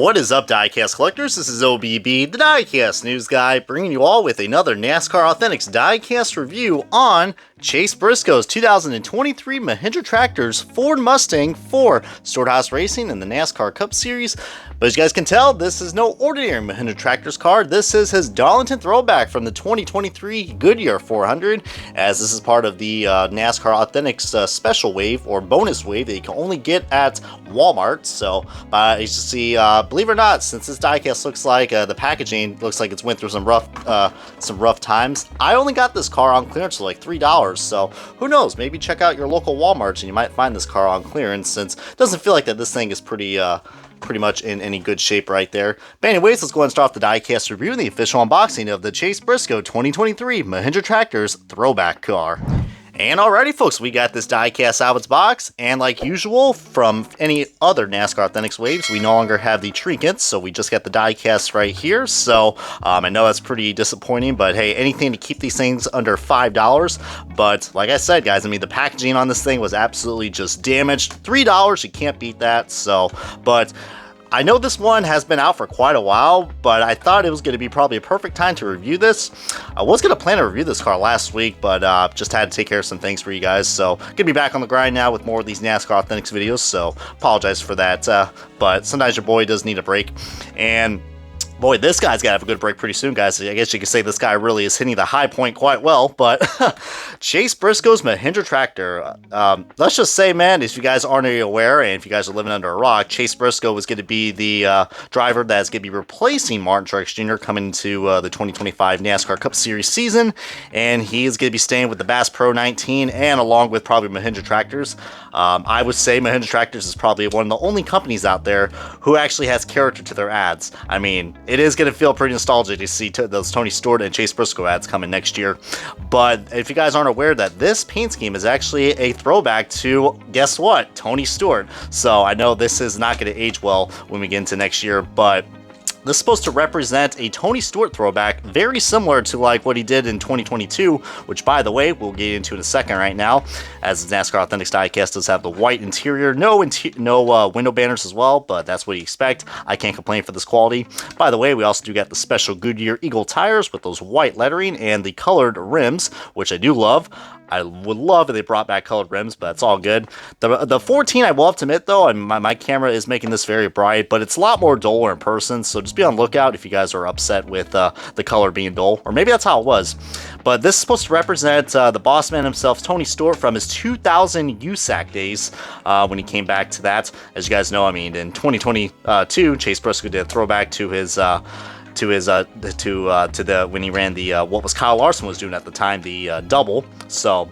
What is up, Diecast collectors? This is OBB, the Diecast news guy, bringing you all with another NASCAR Authentics Diecast review on Chase Briscoe's 2023 Mahindra Tractors Ford Mustang for Stewart-Haas Racing in the NASCAR Cup Series. But as you guys can tell, this is no ordinary Mahindra Tractors car. This is his Darlington Throwback from the 2023 Goodyear 400, as this is part of the NASCAR Authentics special wave or bonus wave that you can only get at Walmart. So as you see, believe it or not, since this diecast looks like the packaging looks like it's went through some rough times, I only got this car on clearance for like $3. So who knows? Maybe check out your local Walmarts and you might find this car on clearance, since it doesn't feel like that this thing is pretty much in any good shape right there. But anyways, let's go ahead and start off the diecast review and the official unboxing of the Chase Briscoe 2023 Mahindra Tractors Throwback car. And alrighty folks, we got this diecast out of its box, and like usual, from any other NASCAR Authentics waves, we no longer have the trinkets, so we just got the diecast right here. So I know that's pretty disappointing, but hey, anything to keep these things under $5. But like I said, guys, I mean, the packaging on this thing was absolutely just damaged. $3, you can't beat that. So, but I know this one has been out for quite a while, but I thought it was going to be probably a perfect time to review this. I was going to plan to review this car last week, but just had to take care of some things for you guys. So, going to be back on the grind now with more of these NASCAR Authentics videos, so apologize for that. But sometimes your boy does need a break. And boy, this guy's got to have a good break pretty soon, guys. I guess you could say this guy really is hitting the high point quite well, but Chase Briscoe's Mahindra Tractor. Let's just say, man, if you guys aren't aware, and if you guys are living under a rock, Chase Briscoe was going to be the driver that's going to be replacing Martin Truex Jr. coming into the 2025 NASCAR Cup Series season, and he is going to be staying with the Bass Pro 19 and along with probably Mahindra Tractors. I would say Mahindra Tractors is probably one of the only companies out there who actually has character to their ads. I mean, it is going to feel pretty nostalgic to see those Tony Stewart and Chase Briscoe ads coming next year. But if you guys aren't aware, that this paint scheme is actually a throwback to, guess what, Tony Stewart. So I know this is not going to age well when we get into next year, but this is supposed to represent a Tony Stewart throwback, very similar to like what he did in 2022, which, by the way, we'll get into in a second right now, as the NASCAR Authentics diecast does have the white interior, no window banners as well, but that's what you expect. I can't complain for this quality. By the way, we also do get the special Goodyear Eagle tires with those white lettering and the colored rims, which I do love. I would love if they brought back colored rims, but it's all good. The 14, I will have to admit, though, and my camera is making this very bright, but it's a lot more duller in person, so just be on the lookout if you guys are upset with the color being dull, or maybe that's how it was. But this is supposed to represent the boss man himself, Tony Stewart, from his 2000 USAC days when he came back to that. As you guys know, I mean, in 2022, Chase Briscoe did a throwback to his when he ran the what was Kyle Larson was doing at the time, the double. So,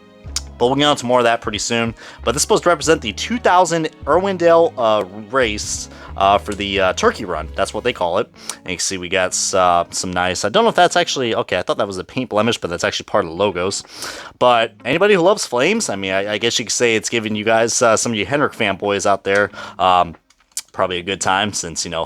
but we'll get on to more of that pretty soon. But this is supposed to represent the 2000 Irwindale race for the turkey run. That's what they call it. And you can see we got some nice, I don't know if that's actually, okay, I thought that was a paint blemish, but that's actually part of the logos. But anybody who loves flames, I mean, I guess you could say it's giving you guys, some of you Hendrick fanboys out there, probably a good time, since, you know,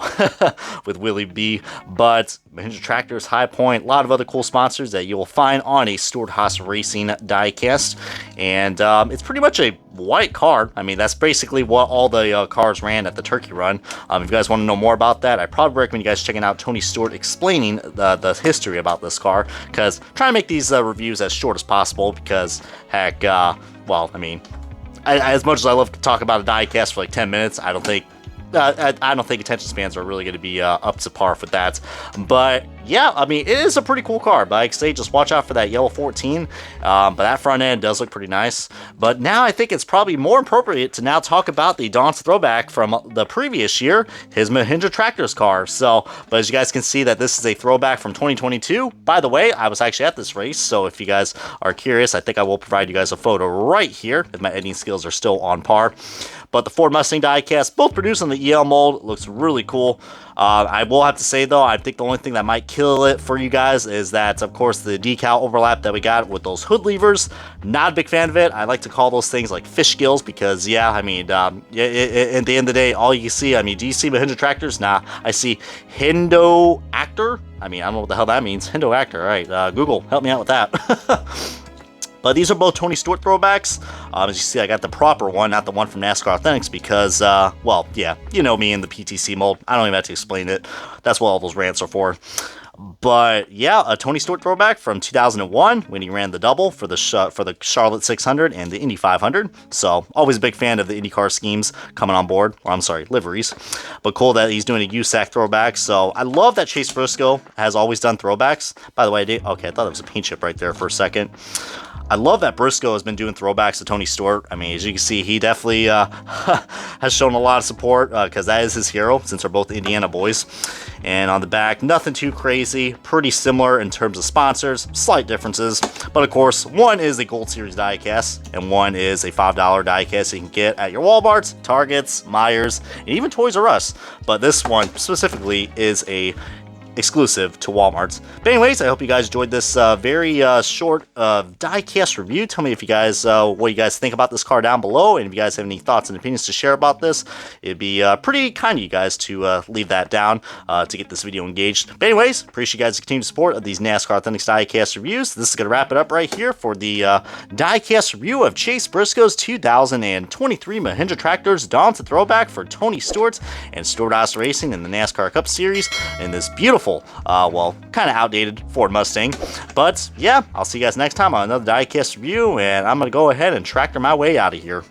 with Willie B. But Mahindra Tractors, High Point, a lot of other cool sponsors that you will find on a Stewart-Haas Racing diecast. And it's pretty much a white car. I mean, that's basically what all the cars ran at the turkey run. If you guys want to know more about that, I probably recommend you guys checking out Tony Stewart explaining the history about this car, because try to make these reviews as short as possible, because heck, well, I mean, as much as I love to talk about a diecast for like 10 minutes, I don't think attention spans are really going to be up to par with that. But yeah, I mean, it is a pretty cool car. But like I say, just watch out for that yellow 14. But that front end does look pretty nice. But now I think it's probably more appropriate to now talk about the Don's throwback from the previous year, his Mahindra Tractors car. So, but as you guys can see, that this is a throwback from 2022. By the way, I was actually at this race, so if you guys are curious, I think I will provide you guys a photo right here, if my editing skills are still on par. But the Ford Mustang diecast, both produced on the EL mold, looks really cool. I will have to say, though, I think the only thing that might kill it for you guys is that, of course, the decal overlap that we got with those hood levers. Not a big fan of it. I like to call those things like fish gills, because, yeah, I mean, at the end of the day, all you see, I mean, do you see Mahindra Tractors? Nah, I see Hindo Actor. I mean, I don't know what the hell that means. Hindo Actor, all right. Google, help me out with that. But these are both Tony Stewart throwbacks. As you see, I got the proper one, not the one from NASCAR Authentics, because, well, yeah, you know me in the PTC mold. I don't even have to explain it. That's what all those rants are for. But yeah, a Tony Stewart throwback from 2001 when he ran the double for the Charlotte 600 and the Indy 500. So always a big fan of the IndyCar schemes coming on board. Or I'm sorry, liveries. But cool that he's doing a USAC throwback. So I love that Chase Briscoe has always done throwbacks. By the way, okay, I thought it was a paint chip right there for a second. I love that Briscoe has been doing throwbacks to Tony Stewart. I mean, as you can see, he definitely has shown a lot of support because that is his hero since they're both Indiana boys. And on the back, nothing too crazy. Pretty similar in terms of sponsors, slight differences. But of course, one is a Gold Series diecast and one is a $5 diecast you can get at your Walmarts, Targets, Myers, and even Toys R Us. But this one specifically is a exclusive to Walmart's. But anyways, I hope you guys enjoyed this very short diecast review. Tell me if you guys what you guys think about this car down below, and if you guys have any thoughts and opinions to share about this, it'd be pretty kind of you guys to leave that down to get this video engaged. But anyways, appreciate you guys' continued support of these NASCAR Authentics diecast reviews. This is going to wrap it up right here for the diecast review of Chase Briscoe's 2023 Mahindra Tractors Darlington Throwback for Tony Stewart and Stewart-Haas Racing in the NASCAR Cup Series in this beautiful, well, kind of outdated Ford Mustang. But yeah, I'll see you guys next time on another diecast review, and I'm going to go ahead and tractor my way out of here.